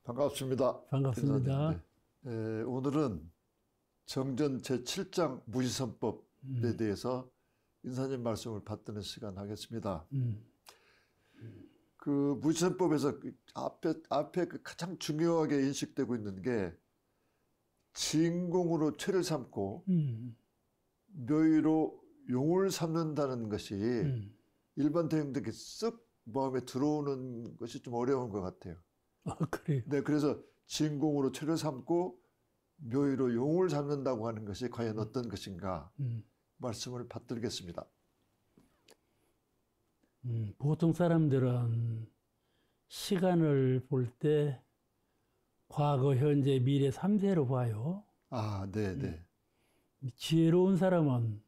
반갑습니다. 반갑습니다. 네. 오늘은 정전 제7장 무시선법에 대해서 인사님 말씀을 받드는 시간 하겠습니다. 그 무시선법에서 앞에 그 가장 중요하게 인식되고 있는 게 진공으로 퇴를 삼고 묘의로 용을 삼는다는 것이 일반 대중들에게 쓱 마음에 들어오는 것이 좀 어려운 것 같아요. 그래요? 네, 그래서 진공으로 퇴를 삼고 묘의로 용을 삼는다고 하는 것이 과연 어떤 것인가 말씀을 받들겠습니다. 보통 사람들은 시간을 볼 때 과거, 현재, 미래 3세로 봐요. 아, 네. 지혜로운 사람은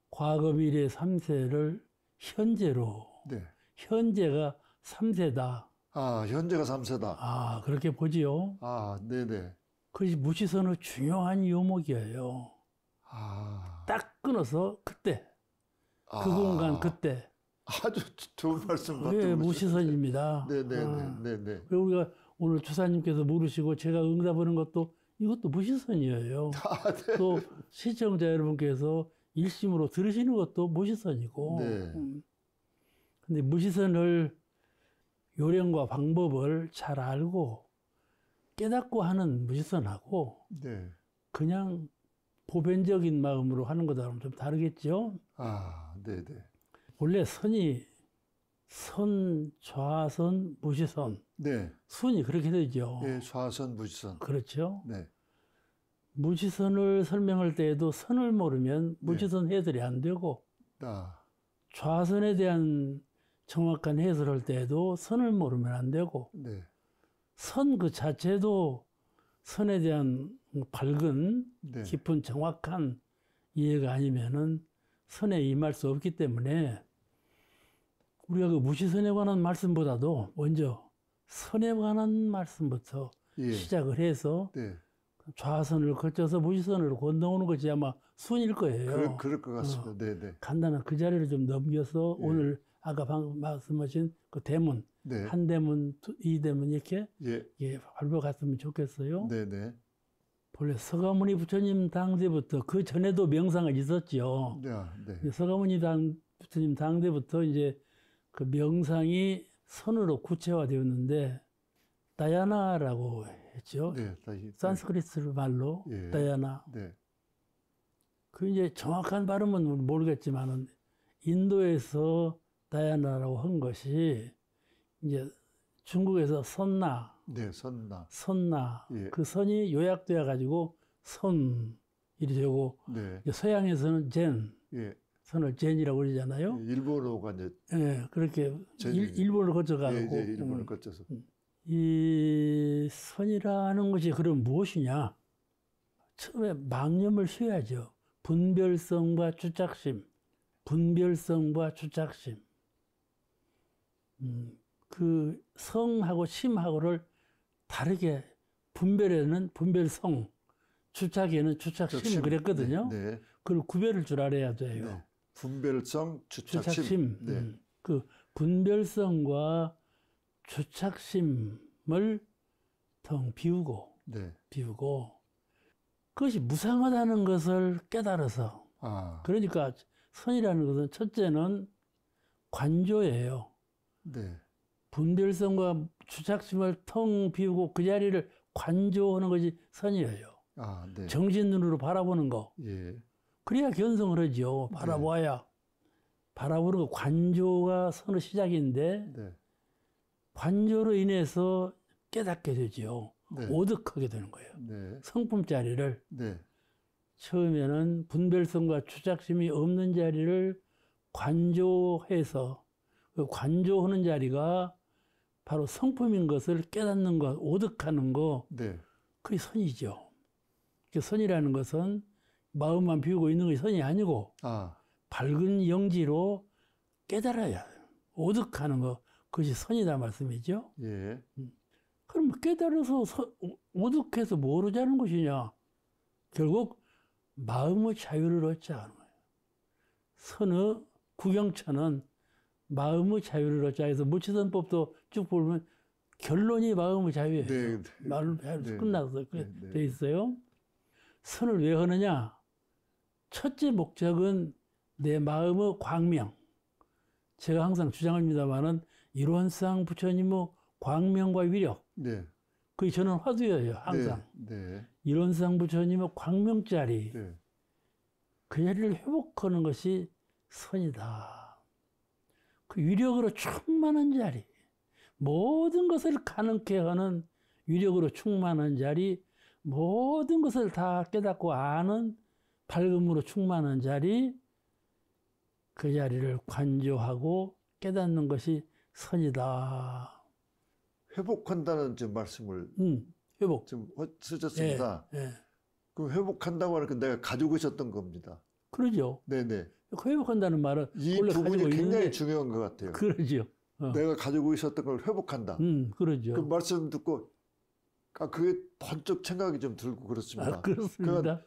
과거, 미래 3세를 현재로, 네. 현재가 3세다. 아, 현재가 3세다. 아, 그렇게 보지요. 아, 네네. 그것이 무시선의 중요한 요목이에요. 아. 딱 끊어서 그때, 그 공간 그때. 아주 좋은 말씀 그게 받들고 무시선입니다. 네네. 그리고 우리가 오늘 주사님께서 물으시고 제가 응답하는 것도 이것도 무시선이에요. 아, 네. 또 시청자 여러분께서 일심으로 들으시는 것도 무시선이고. 네. 근데 무시선을 요령과 방법을 잘 알고 깨닫고 하는 무시선하고 네. 그냥 보편적인 마음으로 하는 것하고는 좀 다르겠죠. 아, 네네. 원래 선이 선, 좌선, 무시선. 네. 순이 그렇게 되죠. 예, 좌선, 무시선. 그렇죠. 네. 무시선을 설명할 때에도 선을 모르면 무시선 해설이 안 되고 아, 좌선에 대한 정확한 해설할 때에도 선을 모르면 안 되고 네. 선 그 자체도 선에 대한 밝은 네. 깊은 정확한 이해가 아니면은 선에 임할 수 없기 때문에 우리가 그 무시선에 관한 말씀보다도 먼저 선에 관한 말씀부터 예. 시작을 해서 네. 좌선을 거쳐서 무시선으로 건너오는 것이 아마 순일 거예요. 그럴 것 같습니다. 네네. 간단한 그 자리를 좀 넘겨서 오늘 아까 방금 말씀하신 그 대문, 네. 한 대문, 이 대문 이렇게 예. 밟아갔으면 좋겠어요. 네네. 본래 서가모니 부처님 당대부터 그 전에도 명상가 있었죠. 네. 서가모니 부처님 당대부터 이제 그 명상이 선으로 구체화되었는데 다야나라고 했죠. 네. 산스크리트 말로 예. 다야나. 네. 그 이제 정확한 발음은 모르겠지만은 인도에서 다야나라고 한 것이 이제 중국에서 선나, 네. 선나. 예. 그 예. 선이 요약되어 가지고 선이 되고 네. 서양에서는 젠, 예. 선을 젠이라고 그러잖아요. 일본어가 이제 예, 그렇게 젠. 일본을 거쳐가고 예, 일본을 거쳐서. 이 선이라는 것이 그럼 무엇이냐? 처음에 망념을 쉬어야죠. 분별성과 주착심. 그 성하고 심하고를 다르게 분별에는 분별성, 주착에는 주착심 그랬거든요. 네. 그걸 구별을 줄 알아야 돼요. 네. 분별성, 주착심. 네. 그 분별성과 주착심을 텅 비우고 그것이 무상하다는 것을 깨달아서 그러니까 선이라는 것은 첫째는 관조예요. 네. 분별성과 주착심을 텅 비우고 그 자리를 관조하는 것이 선이에요. 네. 정신 눈으로 바라보는 거. 예. 그래야 견성을 하죠. 바라보아야. 바라보는 거 관조가 선의 시작인데 네. 관조로 인해서 깨닫게 되죠. 네. 오득하게 되는 거예요. 네. 성품 자리를 네. 처음에는 분별성과 주착심이 없는 자리를 관조해서 그 관조하는 자리가 바로 성품인 것을 깨닫는 것, 오득하는 거, 네. 그게 선이죠. 그 선이라는 것은 마음만 비우고 있는 것이 선이 아니고 밝은 영지로 깨달아야 돼요. 오득하는 거, 그것이 선이다 말씀이죠. 예. 그럼 깨달아서 오득해서 뭘 하자는 것이냐? 결국 마음의 자유를 얻자는 거예요. 선의 구경천은 마음의 자유를 얻자 해서 무치선법도 쭉 보면 결론이 마음의 자유예요. 네, 네. 마음의 자유에서 네, 끝나서 네, 네. 돼 있어요. 선을 왜 하느냐? 첫째 목적은 내 마음의 광명. 제가 항상 주장합니다만은 일원상 부처님의 광명과 위력. 네. 그게 저는 화두예요. 항상. 네. 네. 일원상 부처님의 광명자리. 네. 그 자리를 회복하는 것이 선이다. 그 위력으로 충만한 자리. 모든 것을 가능케 하는 위력으로 충만한 자리. 모든 것을 다 깨닫고 아는 밝음으로 충만한 자리. 그 자리를 관조하고 깨닫는 것이 선이다. 회복한다는 지금 말씀을 회복. 좀 쓰셨습니다. 예, 예. 그 회복한다고 하는 건 내가 가지고 있었던 겁니다. 그러죠. 네네. 그 회복한다는 말은 이 원래 부분이 가지고 굉장히 있는데, 중요한 것 같아요. 그러죠. 내가 가지고 있었던 걸 회복한다. 그러죠. 그 말씀 듣고 그게 번쩍 생각이 좀 들고 그렇습니다. 아, 그렇습니다.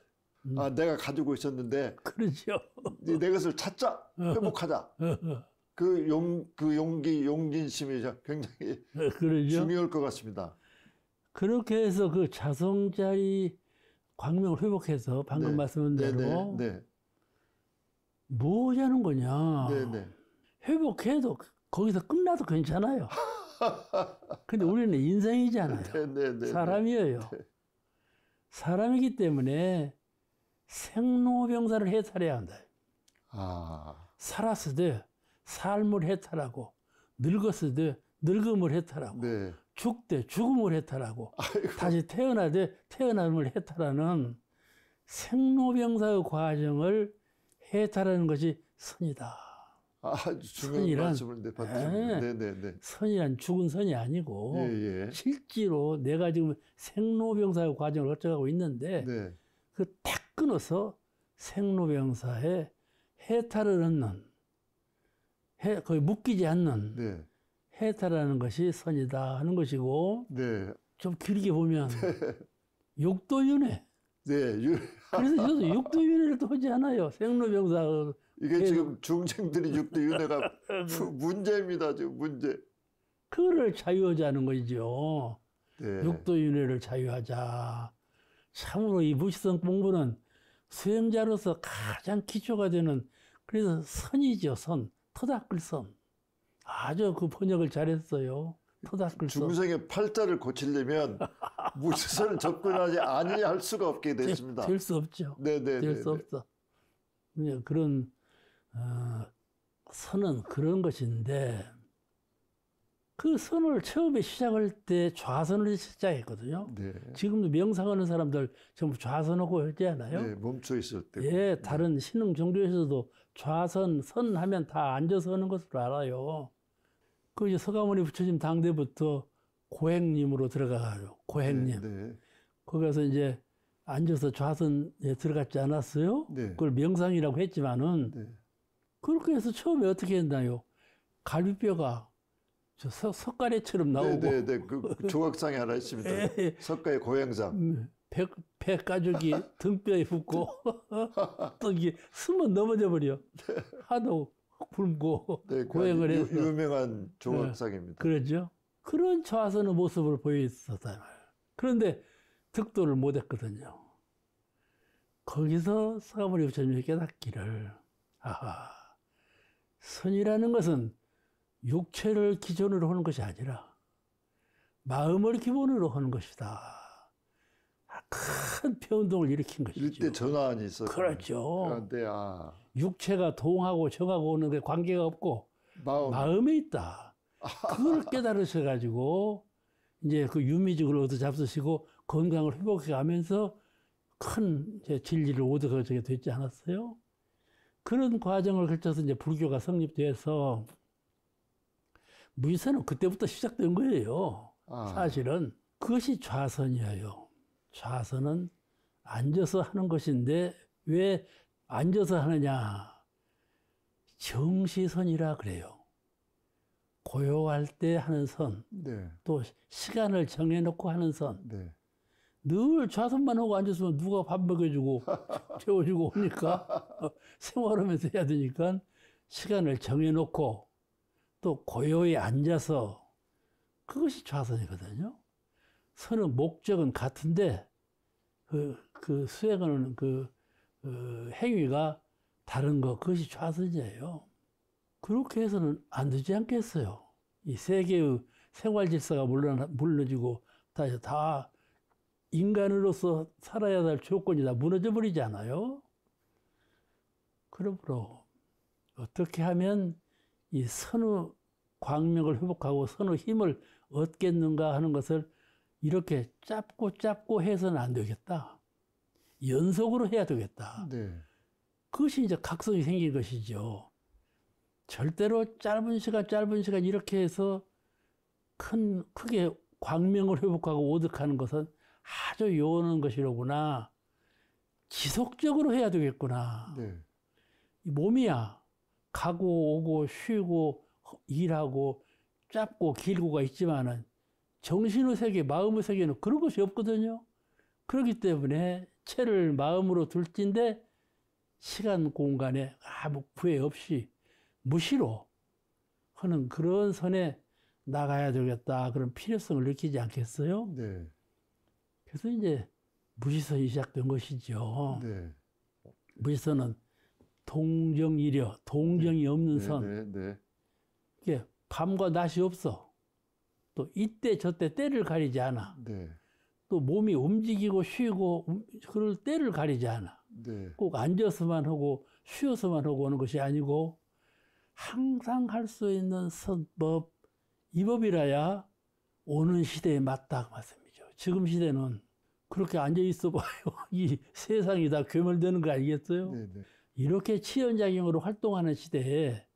내가 가지고 있었는데 그렇죠. 내 것을 찾자, 회복하자. 그 용기, 용진심이 굉장히 그러죠. 중요할 것 같습니다. 그렇게 해서 그 자성자리 광명을 회복해서 방금 네. 말씀한 대로 네. 뭐 하자는 거냐. 네. 회복해도 거기서 끝나도 괜찮아요. 근데 우리는 인생이잖아요. 네. 사람이에요. 네. 사람이기 때문에 생로병사를 해탈해야 한다. 살았을 때 삶을 해탈하고, 늙었을 때 늙음을 해탈하고, 네. 죽때 죽음을 해탈하고, 다시 태어나되 태어남을 해탈하는 생로병사의 과정을 해탈하는 것이 선이다. 아주 중요한 말씀을 받습니다. 네. 선이란 죽은 선이 아니고 예. 실제로 내가 지금 생로병사의 과정을 거쳐가고 있는데 네. 그 딱 끊어서 생로병사의 해탈을 얻는, 거의 묶이지 않는 네. 해탈하는 것이 선이다 하는 것이고, 네. 좀 길게 보면 육도윤회. 네. 그래서 저도 육도윤회를 또 하지 않아요. 생로병사. 이게 지금 중생들이 육도윤회가 문제입니다. 지금 문제. 그거를 자유하자는 거죠. 네. 육도윤회를 자유하자. 참으로 이 무시성 공부는 수행자로서 가장 기초가 되는, 그래서 선이죠. 선. 터닦을 선. 아주 그 번역을 잘했어요. 터닦을 선. 중생의 팔자를 고치려면 무시선을 접근하지 아니할 수가 없게 됐습니다. 될 수 없죠. 될 수 없어. 그런 선은 그런 것인데, 그 선을 처음에 시작할 때 좌선을 시작했거든요. 네. 지금도 명상하는 사람들 전부 좌선하고 하지 않아요? 네, 멈춰 있을 때. 예, 다른 신흥 종교에서도 좌선, 선 하면 다 앉아서 하는 것으로 알아요. 그 이제 서가모니 부처님 당대부터 고행님으로 들어가요. 고행님. 네. 거기 가서 이제 앉아서 좌선에 들어갔지 않았어요? 네. 그걸 명상이라고 했지만은, 네. 그렇게 해서 처음에 어떻게 했나요? 갈비뼈가 저 석가래처럼 나오고. 네. 그 조각상이 하나 있습니다. 석가의 고향상. 배 가죽이 등뼈에 붙고 또 이게 숨은 넘어져 버려. 하도 굶고 네, 고행을 해서. 유명한 조각상입니다. 그렇죠. 그런 좌선의 모습을 보여 있었다. 그런데 득도를 못 했거든요. 거기서 서가모니 부처님이 깨닫기를, 선이라는 것은 육체를 기준으로 하는 것이 아니라 마음을 기본으로 하는 것이다. 큰 변동을 일으킨 것이죠. 이때 전환이 있었죠. 그렇죠. 네, 육체가 동하고 정하고 오는 게 관계가 없고 마음에 있다. 그걸 깨달으셔가지고 이제 그 유미직을 얻어 잡수시고 건강을 회복해 가면서 큰 이제 진리를 얻어가게 됐지 않았어요? 그런 과정을 거쳐서 이제 불교가 성립돼서 무지선은 그때부터 시작된 거예요. 사실은 그것이 좌선이에요. 좌선은 앉아서 하는 것인데 왜 앉아서 하느냐? 정시선이라 그래요. 고요할 때 하는 선, 네. 또 시간을 정해놓고 하는 선. 네. 늘 좌선만 하고 앉았으면 누가 밥 먹여주고 재워주고 오니까 생활하면서 해야 되니까 시간을 정해놓고 또 고요히 앉아서 그것이 좌선이거든요. 선의 목적은 같은데 그 수행하는 그 행위가 다른 거, 그것이 좌선이에요. 그렇게 해서는 안 되지 않겠어요. 이 세계의 생활 질서가 무너지고 다 인간으로서 살아야 할 조건이 다 무너져 버리잖아요. 그러므로 어떻게 하면 이 선의 광명을 회복하고 선의 힘을 얻겠는가 하는 것을 이렇게 짧고 해서는 안 되겠다. 연속으로 해야 되겠다. 네. 그것이 이제 각성이 생긴 것이죠. 절대로 짧은 시간 이렇게 해서 크게 광명을 회복하고 오득하는 것은 아주 요원한 것이로구나. 지속적으로 해야 되겠구나. 네. 이 몸이야. 가고 오고 쉬고 일하고 짧고 길고가 있지만은 정신의 세계, 마음의 세계는 그런 것이 없거든요. 그렇기 때문에 채를 마음으로 둘진데 시간 공간에 아무 구애 없이 무시로 하는 그런 선에 나가야 되겠다. 그런 필요성을 느끼지 않겠어요? 네. 그래서 이제 무시선이 시작된 것이죠. 네. 무시선은 동정이려, 동정이 없는 선. 네. 네. 이게 밤과 낮이 없어. 또 이때 저때 때를 가리지 않아. 네. 또 몸이 움직이고 쉬고 그럴 때를 가리지 않아. 네. 꼭 앉아서만 하고 쉬어서만 하고 하는 것이 아니고 항상 할 수 있는 선법, 이 법이라야 오는 시대에 맞다 그 말씀이죠. 지금 시대는 그렇게 앉아 있어 봐요. 이 세상이 다 괴멸되는 거 아니겠어요? 네. 네. 이렇게 치연작용으로 활동하는 시대에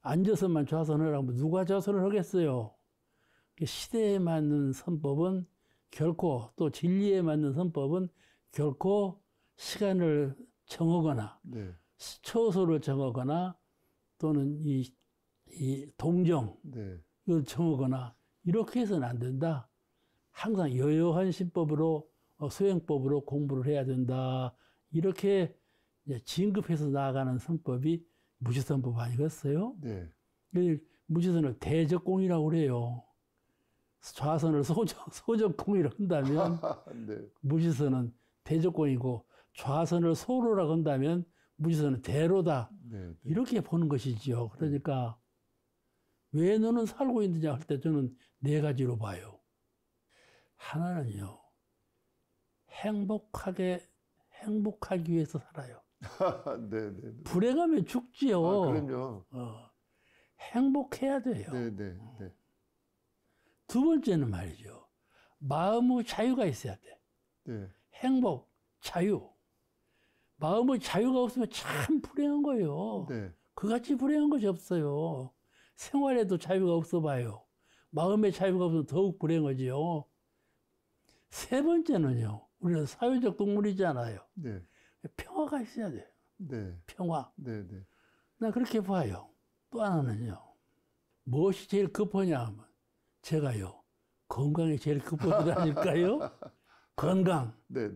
앉아서만 좌선을 하면 누가 좌선을 하겠어요? 시대에 맞는 선법은 결코, 또 진리에 맞는 선법은 결코 시간을 정하거나 네. 처소를 정하거나 또는 이 동정 네. 이걸 정하거나 이렇게 해서는 안 된다. 항상 여여한 신법으로 수행법으로 공부를 해야 된다. 이렇게 이제 진급해서 나아가는 선법이 무시선법 아니겠어요? 네. 무시선을 대적공이라고 그래요. 좌선을 소적공이라고 한다면 네. 무시선은 대적공이고 좌선을 소로라고 한다면 무시선은 대로다. 네. 이렇게 보는 것이지요. 그러니까 왜 너는 살고 있느냐 할 때 저는 네 가지로 봐요. 하나는요. 행복하기 위해서 살아요. 네. 불행하면 죽지요. 그럼요. 행복해야 돼요. 네. 두 번째는 말이죠. 마음의 자유가 있어야 돼. 네. 행복, 자유. 마음의 자유가 없으면 참 불행한 거예요. 네. 그같이 불행한 것이 없어요. 생활에도 자유가 없어 봐요. 마음의 자유가 없으면 더욱 불행하지요. 세 번째는요. 우리는 사회적 동물이잖아요. 네. 평화가 있어야 돼요. 네. 평화. 네. 난 그렇게 봐요. 또 하나는요. 무엇이 제일 급하냐 하면 제가요. 건강이 제일 급하다니까요. 건강. 네.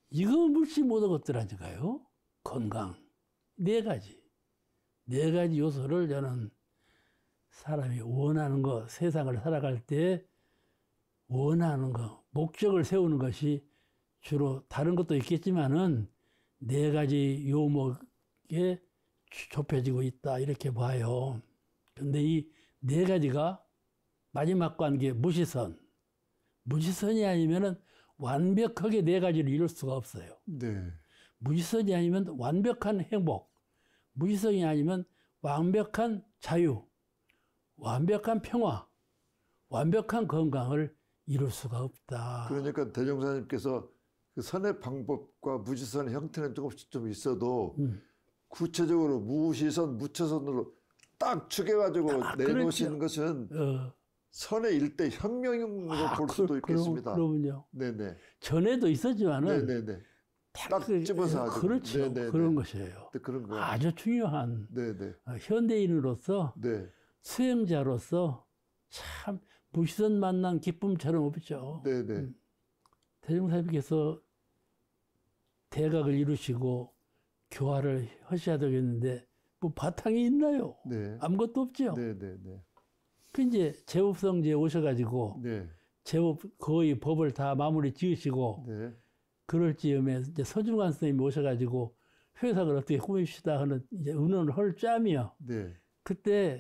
이거 물지 못한 것들아니까요. 건강. 네 가지 요소를 저는 사람이 원하는 거, 세상을 살아갈 때 원하는 거, 목적을 세우는 것이 주로 다른 것도 있겠지만은 네 가지 요목에 좁혀지고 있다 이렇게 봐요. 근데 이 네 가지가 마지막 관계 무시선이 아니면은 완벽하게 네 가지를 이룰 수가 없어요. 네. 무지선이 아니면 완벽한 행복, 무지선이 아니면 완벽한 자유, 완벽한 평화, 완벽한 건강을 이룰 수가 없다. 그러니까 대종사님께서 그 선의 방법과 무지선의 형태는 조금씩 좀 있어도 구체적으로 무시선, 무처선으로 딱 죽여가지고 내놓으시는 것은 선의 일대 혁명으로 볼 수도 있겠습니다. 그럼요. 네네. 전에도 있었지만은 네네네. 딱 집어서 하죠. 그렇죠. 네네네. 그런 것이에요. 그런 거. 아주 중요한 네네. 현대인으로서 네. 수행자로서 참 무시선 만난 기쁨처럼 없죠. 네네. 대종사님께서 대각을 이루시고 교화를 하셔야 되겠는데 뭐 바탕이 있나요? 네. 아무것도 없죠. 네네네. 그 이제 제법성지에 오셔가지고 네. 제법 거의 법을 다 마무리 지으시고 네. 그럴 즈음에 이제 서중관 선생님이 오셔가지고 회석을 어떻게 꾸밉시다 하는 이제 의논을 할 짬이요. 네. 그때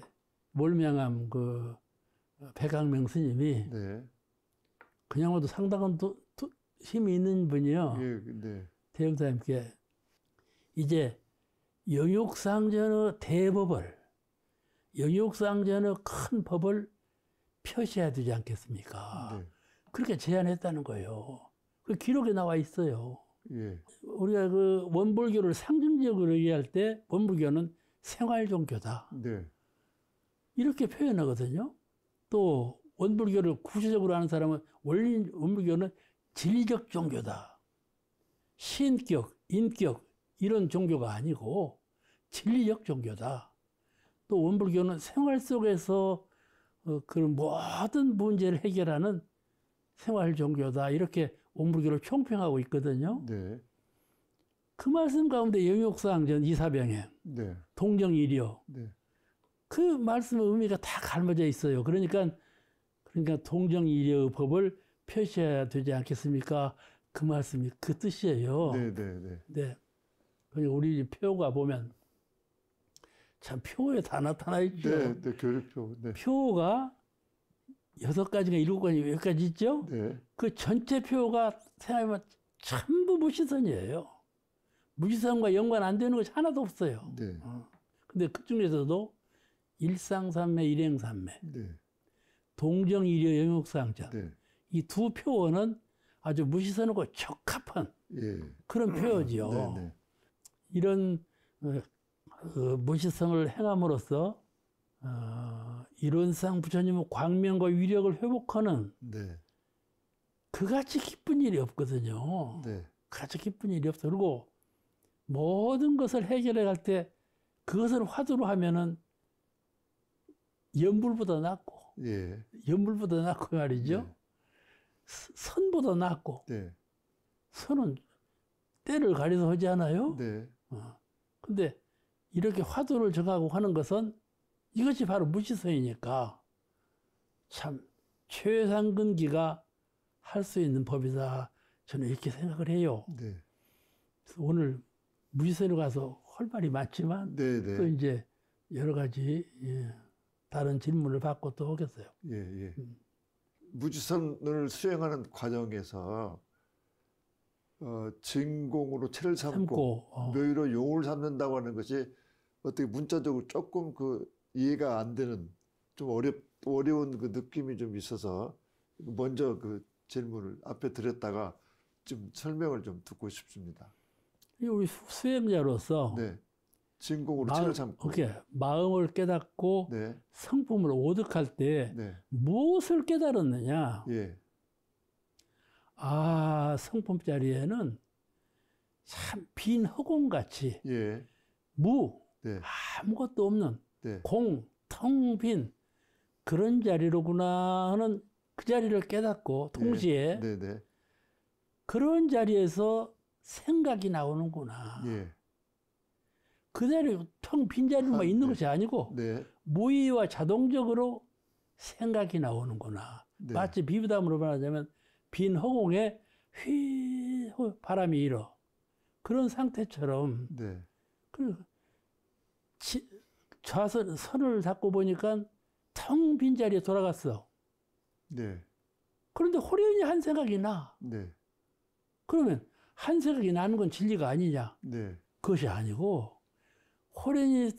몰명함 그 백학명 스님이 네. 그냥 와도 상당한 힘이 있는 분이요. 예, 네. 대형사님께 이제 영육상전의 대법을 영육상전의 큰 법을 펴셔야 되지 않겠습니까? 네. 그렇게 제안했다는 거예요. 그 기록에 나와 있어요. 예. 우리가 그 원불교를 상징적으로 얘기할 때 원불교는 생활 종교다. 네. 이렇게 표현하거든요. 또 원불교를 구체적으로 하는 사람은 원불교는 진리적 종교다. 신격, 인격 이런 종교가 아니고 진리적 종교다. 또 원불교는 생활 속에서 그런 모든 문제를 해결하는 생활 종교다. 이렇게 원불교를 총평하고 있거든요. 네. 그 말씀 가운데 영육상전 이사병행, 네. 동정이려 네. 그 말씀의 의미가 다 갈라져 있어요. 그러니까 동정이려 법을 펴셔야 되지 않겠습니까? 그 말씀이 그 뜻이에요. 네, 네, 네. 네. 그러니까 우리 표가 보면 참 표에 다 나타나 있죠. 네, 네, 교류표. 네. 표가 6가지가 7가지, 10가지 있죠? 네. 그 전체 표가 생각해보면 전부 무시선이에요. 무시선과 연관 안 되는 것이 하나도 없어요. 네. 근데 그 중에서도 일상삼매, 일행삼매, 네. 동정이려, 영육상전. 네. 이 두 표어는 아주 무시선하고 적합한 예. 그런 표어지요. 네, 네. 이런 무시성을 행함으로써 이론상 부처님의 광명과 위력을 회복하는 네. 그같이 기쁜 일이 없거든요. 네. 그같이 기쁜 일이 없어. 그리고 모든 것을 해결해 갈 때 그것을 화두로 하면은 연불보다 낫고, 예. 연불보다 낫고 말이죠. 네. 선보다 낫고, 네. 선은 때를 가려서 하지 않아요? 네. 근데 이렇게 화두를 정하고 하는 것은 이것이 바로 무시성이니까 참 최상근기가 할 수 있는 법이다. 저는 이렇게 생각을 해요. 네. 그래서 오늘 무시성에 가서 할 말이 많지만 네, 네. 또 이제 여러 가지 다른 질문을 받고 또 오겠어요. 예, 예. 무지선을 수행하는 과정에서 진공으로 체를 삼고 묘의로 용을 삼는다고 하는 것이 어떻게 문자적으로 조금 그 이해가 안 되는 좀 어려운 그 느낌이 좀 있어서 먼저 그 질문을 앞에 드렸다가 좀 설명을 좀 듣고 싶습니다. 우리 수행자로서 네. 진공으로 체를 삼고 마음을 깨닫고 네. 성품을 오득할 때 네. 무엇을 깨달았느냐? 예. 아, 성품 자리에는 참 빈 허공같이 예. 네. 아무것도 없는 네. 텅 빈 그런 자리로구나 하는 그 자리를 깨닫고 동시에 네. 네. 그런 자리에서 생각이 나오는구나. 예. 그 자리 텅 빈 자리만 있는 것이 아니고 네. 무의와 자동적으로 생각이 나오는구나. 네. 마치 비유담으로 말하자면 빈 허공에 휘 바람이 일어. 그런 상태처럼 네. 선을 잡고 보니까 텅 빈 자리에 돌아갔어. 네. 그런데 호련히 한 생각이 나. 네. 그러면 한 생각이 나는 건 진리가 아니냐? 네. 그것이 아니고 호련히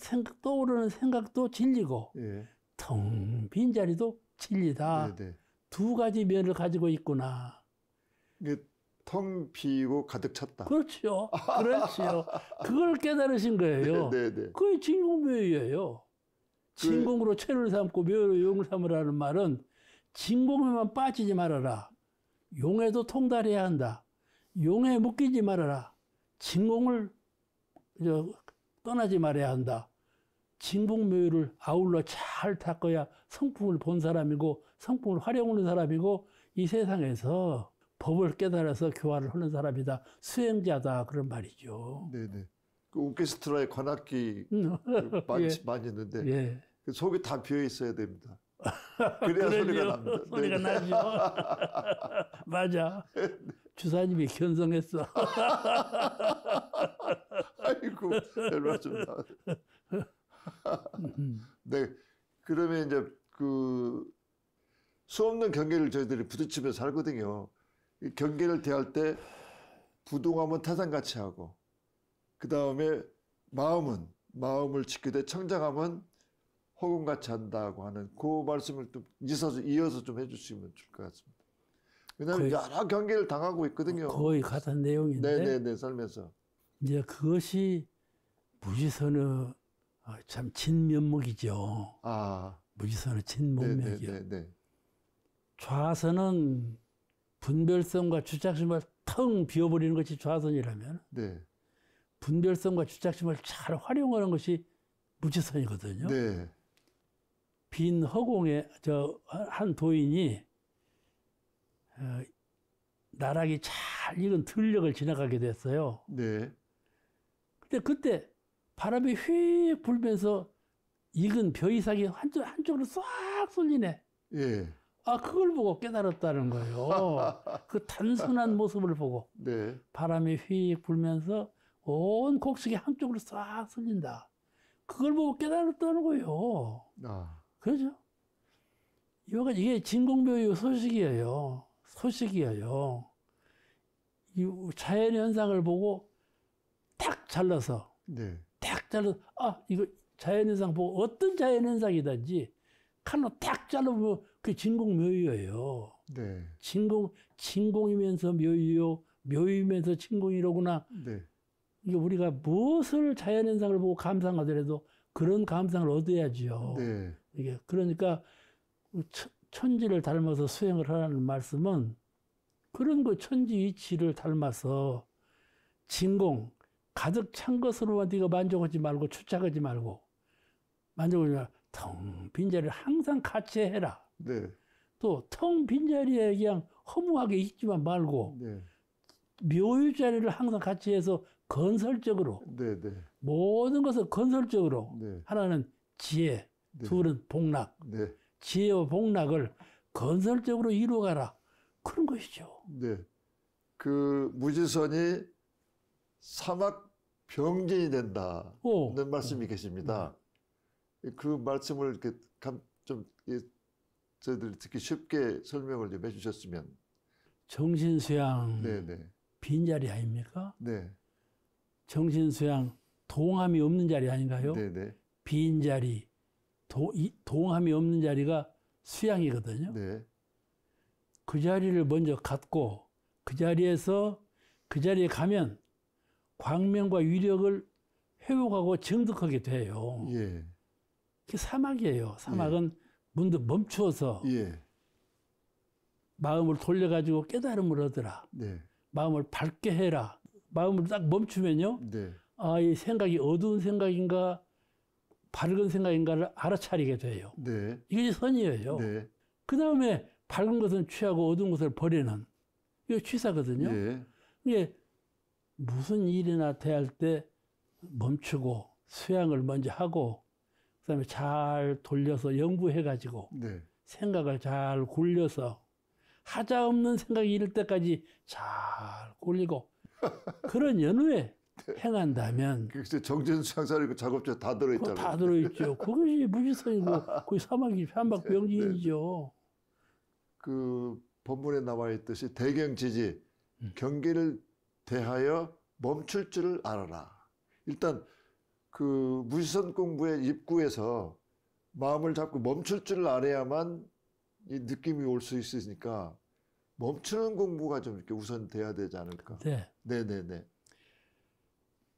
떠오르는 생각도 진리고 예. 텅 빈 자리도 진리다. 네. 두 가지 면을 가지고 있구나. 이게 텅 비고 가득 찼다. 그렇죠. 그렇죠. 그걸 깨달으신 거예요. 네. 그게 진공묘의예요. 진공으로 체를 삼고 묘로 용을 삼으라는 말은 진공에만 빠지지 말아라. 용에도 통달해야 한다. 용에 묶이지 말아라. 진공을 떠나지 말아야 한다. 진공묘의를 아울러 잘 닦아야 성품을 본 사람이고 성품을 활용하는 사람이고 이 세상에서 법을 깨달아서 교화를 하는 사람이다. 수행자다. 그런 말이죠. 네네. 그 오케스트라의 관악기 많이 있는데 예. 속이 다 비어 있어야 됩니다. 그래야 소리가 납니다. 소리가 나죠. 맞아. 주사님이 견성했어. 아이고, 별 말씀다. 네, 그러면 이제 그 수없는 경계를 저희들이 부딪히며 살거든요. 이 경계를 대할 때 부동함은 타산같이 하고, 그 다음에 마음을 지키되 청정함은 허공같이 한다고 하는 그 말씀을 좀 이어서 좀 해주시면 좋을 것 같습니다. 왜냐하면 여러 경계를 당하고 있거든요. 거의 같은 내용인데. 네네네, 살면서. 이제 그것이 무지선의 참 진면목이죠. 무지선의 진면목이요. 네네네. 좌선은 분별성과 주착심을 텅 비워버리는 것이 좌선이라면, 네. 분별성과 주착심을 잘 활용하는 것이 무지선이거든요. 네. 빈 허공에 한 도인이 나락이 잘 익은 들녘을 지나가게 됐어요. 네. 근데 그때 바람이 휙 불면서 익은 벼이삭이 한쪽으로 싹 쏠리네. 예. 그걸 보고 깨달았다는 거예요. 그 단순한 모습을 보고. 네. 바람이 휙 불면서 온 곡식이 한쪽으로 싹 쏠린다. 그걸 보고 깨달았다는 거예요. 그렇죠? 이게 진공묘의 소식이에요. 이 자연 현상을 보고 탁 잘라서, 이거 자연 현상 보고 어떤 자연 현상이든지 칼로 탁 잘라보면 그게 진공묘의예요. 네. 진공이면서 묘의요, 묘의면서 진공이로구나. 네. 이게 우리가 무엇을 자연 현상을 보고 감상하더라도 그런 감상을 얻어야지요. 네. 이게 그러니까 천지를 닮아서 수행을 하라는 말씀은 그런 거 천지 이치를 닮아서 진공 가득 찬 것으로만 네가 만족하지 말고 추착하지 말고 만족하지 텅 빈 자리를 항상 같이 해라. 네. 또 텅 빈 자리에 그냥 허무하게 있지만 말고 네. 묘의 자리를 항상 같이 해서 건설적으로 모든 것을 건설적으로 하나는 지혜, 둘은 복락. 지혜와 복락을 건설적으로 이루어가라. 그런 것이죠. 네. 그 무지선이 사막 병진이 된다는 말씀이 계십니다. 그 말씀을 이렇게 좀 저희들이 듣기 쉽게 설명을 좀 해주셨으면. 정신수양 빈자리 아닙니까? 네. 정신수양 동함이 없는 자리 아닌가요? 네네. 빈자리, 동함이 없는 자리가 수양이거든요. 네. 그 자리를 먼저 갖고 그 자리에 가면 광명과 위력을 회복하고 정득하게 돼요. 예. 그게 사막이에요. 사막은 문득 멈추어서 마음을 돌려가지고 깨달음을 얻으라. 마음을 밝게 해라. 마음을 딱 멈추면요. 이 생각이 어두운 생각인가 밝은 생각인가를 알아차리게 돼요. 이게 선이에요. 그 다음에 밝은 것은 취하고 어두운 것을 버리는 이게 취사거든요. 이게 무슨 일이나 대할 때 멈추고 수양을 먼저 하고 그다음에 잘 돌려서 연구해가지고 생각을 잘 굴려서 하자 없는 생각이 이를 때까지 잘 굴리고 그런 연후에 행한다면 그래서 정신수양사리고 작업자 다 들어있잖아요. 다 들어있죠. 그것이 무지성이고 그게 사막병진이죠. 그 본문에 나와 있듯이 대경지지 경계를 대하여 멈출 줄을 알아라. 일단 그 무지선 공부의 입구에서 마음을 잡고 멈출 줄을 알아야만 이 느낌이 올 수 있으니까 멈추는 공부가 좀 이렇게 우선 돼야 되지 않을까. 네네네.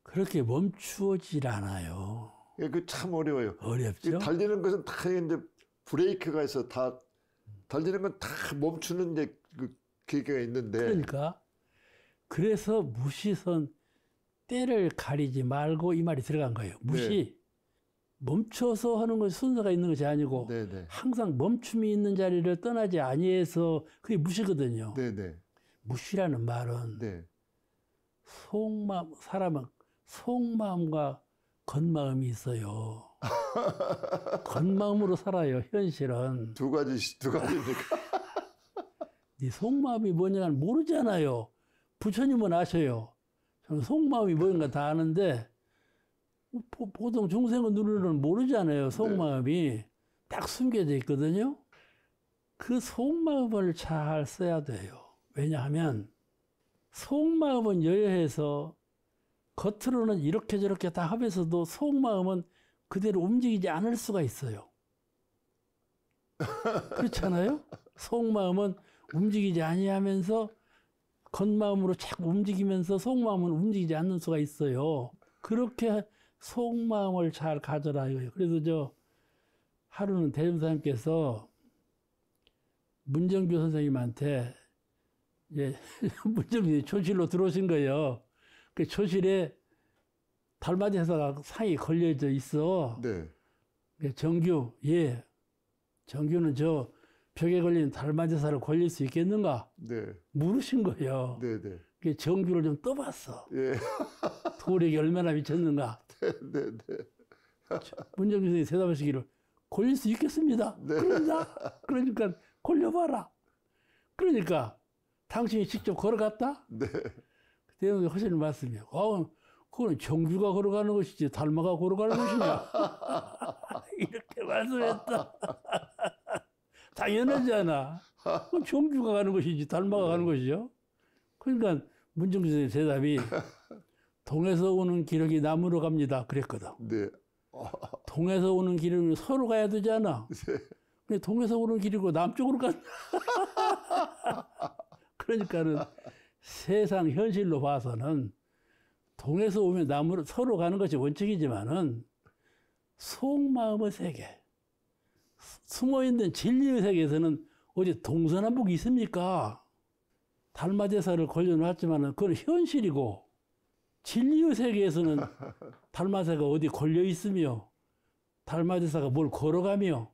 그렇게 멈추어질 않아요. 그 참 어려워요. 어렵죠. 달리는 것은 다 이제 브레이크가 있어. 다 달리는 건 다 멈추는 이제 그 계기가 있는데. 그러니까 그래서 무시선 때를 가리지 말고 이 말이 들어간 거예요. 멈춰서 하는 것이 순서가 있는 것이 아니고 항상 멈춤이 있는 자리를 떠나지 아니해서 그게 무시거든요. 무시라는 말은 사람은 속마음과 겉마음이 있어요. 겉마음으로 살아요. 현실은. 두 가지입니까? 네 속마음이 뭐냐는 모르잖아요. 부처님은 아셔요. 저는 속마음이 뭔가 다 아는데 보통 중생은 눈으로는 모르잖아요. 속마음이 딱 숨겨져 있거든요. 그 속마음을 잘 써야 돼요. 왜냐하면 속마음은 여여해서 겉으로는 이렇게 저렇게 다 하면서도 속마음은 그대로 움직이지 않을 수가 있어요. 그렇잖아요? 속마음은 움직이지 아니하면서 겉마음으로 자꾸 움직이면서 속마음은 움직이지 않는 수가 있어요. 그렇게 속마음을 잘 가져라 이거예요. 그래서 저 하루는 대종사님께서 문정규 선생님한테 이제 문정규 조실로 들어오신 거예요. 그 조실에 달마대사가 상이 걸려져 있어. 네. 정규, 예. 정규는 저 벽에 걸린 달마대사를 걸릴 수 있겠는가? 네. 물으신 거예요. 네, 네. 그 정규를 좀 떠봤어. 예. 도력이 얼마나 미쳤는가? 네, 네, 네. 문정규 선생님이 대답하시기를 걸릴 수 있겠습니다. 네. 그러니까 걸려봐라. 그러니까 당신이 직접 걸어갔다? 네. 대웅이 하시는 말씀이에요. 그거는 정규가 걸어가는 것이지 달마가 걸어가는 것이냐. 이렇게 말씀했다. 당연하잖아. 정규가 가는 것이지 달마가 가는 것이죠. 그러니까 문정규 선생님 대답이 동에서 오는 기력이 남으로 갑니다. 그랬거든. 네. 동에서 오는 길은 서로 가야 되잖아. 근데 동에서 오는 길이고 남쪽으로 간다. 그러니까는 세상 현실로 봐서는 동에서 오면 남으로 서로 가는 것이 원칙이지만은 속마음의 세계, 숨어있는 진리의 세계에서는 어디 동서남북이 있습니까? 달마대사를 걸려놨지만은 그건 현실이고 진리의 세계에서는 달마대사가 어디 걸려 있으며 달마대사가 뭘 걸어가며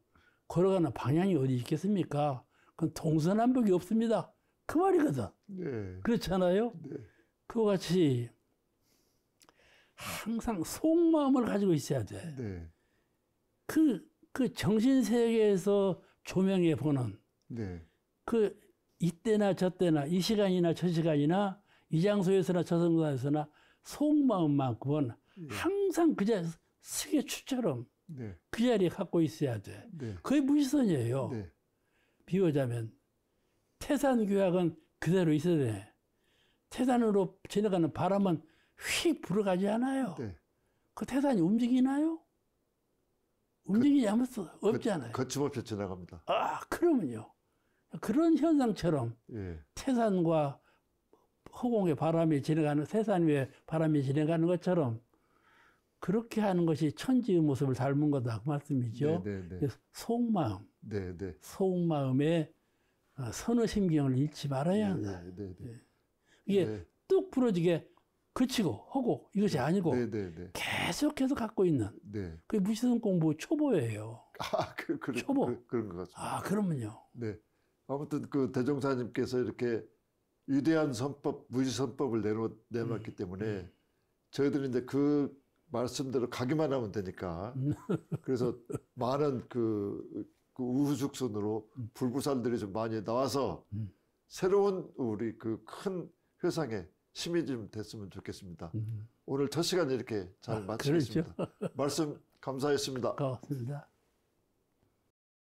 걸어가는 방향이 어디 있겠습니까? 그건 동서남북이 없습니다. 그 말이거든. 네. 그렇잖아요? 네. 그와 같이 항상 속마음을 가지고 있어야 돼. 네. 그 정신세계에서 조명해 보는 네. 그 이때나 저때나 이 시간이나 저 시간이나 이 장소에서나 저 장소에서나 속마음만큼은 항상 그 자리 스케치처럼 네. 그 자리에 갖고 있어야 돼. 네. 그게 무시선이에요. 네. 비유하자면 태산규약은 그대로 있어야 돼. 태산으로 지나가는 바람은 휙 불어가지 않아요. 네. 그 태산이 움직이나요? 움직이지 없잖아요. 거침없이 지나갑니다. 그러면요. 그런 현상처럼 예. 태산과 허공의 바람이 지나가는, 태산 위에 바람이 지나가는 것처럼 그렇게 하는 것이 천지의 모습을 닮은 거다. 그 말씀이죠. 네, 네, 네. 속마음, 네, 네. 속마음에 선어심경을 잃지 말아야 한다. 네, 네, 네. 이게 네. 뚝 부러지게 그치고 하고 이것이 아니고 네, 네, 네. 계속해서 갖고 있는 네. 그게 무시성 공부 초보예요. 초보. 그런 것 같습니다. 그러면요. 네. 아무튼 그 대종사님께서 이렇게 위대한 선법, 무지선법을 내놓았기 때문에 저희들은 이제 그 말씀대로 가기만 하면 되니까 그래서 많은 그 우후죽순으로 불구살들이 좀 많이 나와서 새로운 우리 그 큰 회상에 힘이 좀 됐으면 좋겠습니다. 오늘 첫 시간 이렇게 잘 마치겠습니다. 그렇죠. 말씀 감사했습니다. 고맙습니다.